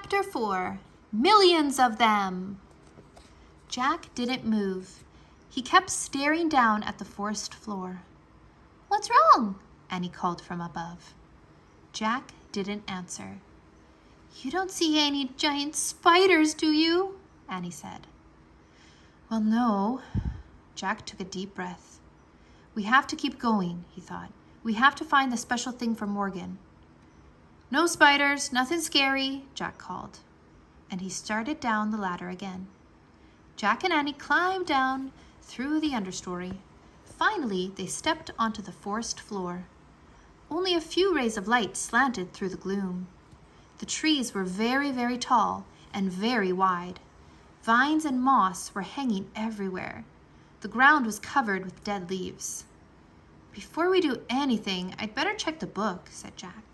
Chapter 4. Millions of them. Jack didn't move. He kept staring down at the forest floor. "What's wrong?" Annie called from above. Jack didn't answer. "You don't see any giant spiders, do you?" Annie said. "Well, no." Jack took a deep breath. "We have to keep going," he thought. "We have to find the special thing for Morgan." "No spiders, nothing scary," Jack called. And he started down the ladder again. Jack and Annie climbed down through the understory. Finally, they stepped onto the forest floor. Only a few rays of light slanted through the gloom. The trees were very, very tall and very wide. Vines and moss were hanging everywhere. The ground was covered with dead leaves. "Before we do anything, I'd better check the book," said Jack.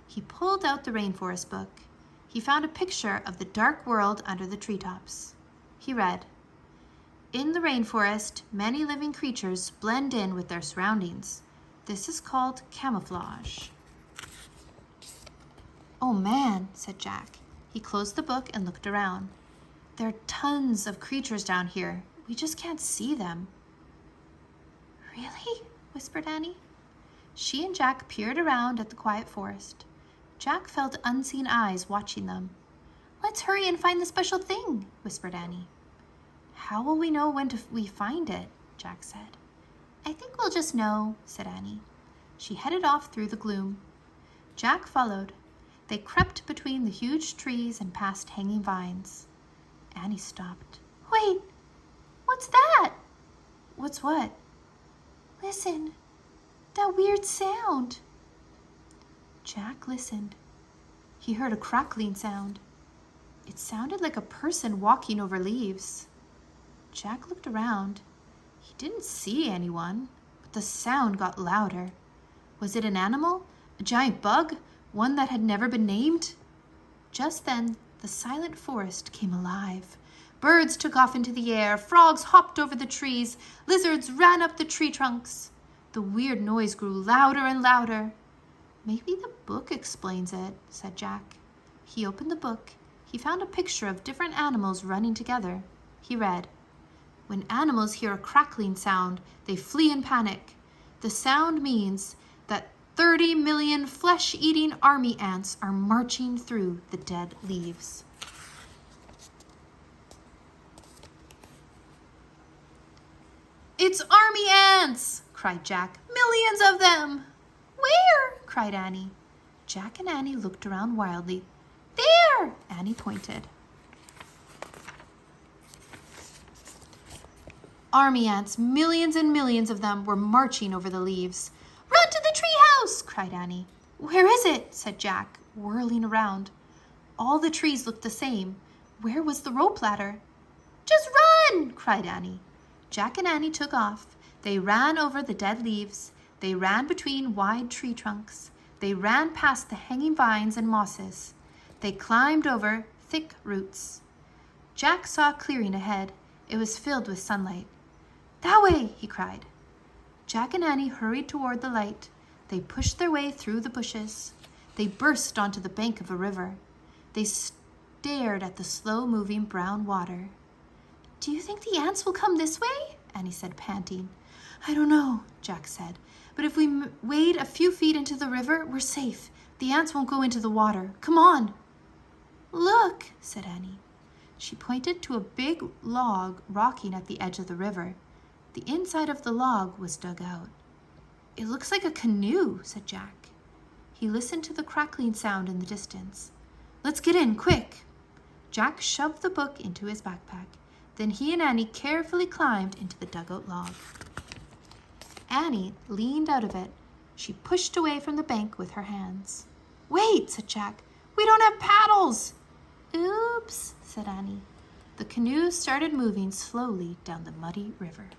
He pulled out the rainforest book. He found a picture of the dark world under the treetops. He read, "In the rainforest, many living creatures blend in with their surroundings. This is called camouflage." "Oh man," said Jack. He closed the book and looked around. "There are tons of creatures down here. We just can't see them." "Really?" whispered Annie. She and Jack peered around at the quiet forest. Jack felt unseen eyes watching them. "Let's hurry and find the special thing," whispered Annie. "How will we know when we find it?" Jack said. "I think we'll just know," said Annie. She headed off through the gloom. Jack followed. They crept between the huge trees and past hanging vines. Annie stopped. "Wait, what's that?" "What's what?" "Listen, that weird sound." Jack listened. He heard a crackling sound. It sounded like a person walking over leaves. Jack looked around. He didn't see anyone, but the sound got louder. Was it an animal? A giant bug? One that had never been named? Just then, the silent forest came alive. Birds took off into the air. Frogs hopped over the trees. Lizards ran up the tree trunks. The weird noise grew louder and louder. "Maybe the book explains it," said Jack. He opened the book. He found a picture of different animals running together. He read, "When animals hear a crackling sound, they flee in panic. The sound means that 30 million flesh-eating army ants are marching through the dead leaves." "It's army ants!" cried Jack. "Millions of them!" "Where?" cried Annie. Jack and Annie looked around wildly. "There!" Annie pointed. Army ants, millions and millions of them, were marching over the leaves. "Run to the treehouse!" cried Annie. "Where is it?" said Jack, whirling around. All the trees looked the same. Where was the rope ladder? "Just run!" cried Annie. Jack and Annie took off. They ran over the dead leaves. They ran between wide tree trunks. They ran past the hanging vines and mosses. They climbed over thick roots. Jack saw a clearing ahead. It was filled with sunlight. "That way!" he cried. Jack and Annie hurried toward the light. They pushed their way through the bushes. They burst onto the bank of a river. They stared at the slow-moving brown water. "Do you think the ants will come this way?" Annie said, panting. "I don't know," Jack said. "But if we wade a few feet into the river, we're safe. The ants won't go into the water. Come on." "Look," said Annie. She pointed to a big log rocking at the edge of the river. The inside of the log was dug out. "It looks like a canoe," said Jack. He listened to the crackling sound in the distance. "Let's get in, quick." Jack shoved the book into his backpack. Then he and Annie carefully climbed into the dugout log. Annie leaned out of it. She pushed away from the bank with her hands. "Wait," said Jack. "We don't have paddles." "Oops," said Annie. The canoe started moving slowly down the muddy river.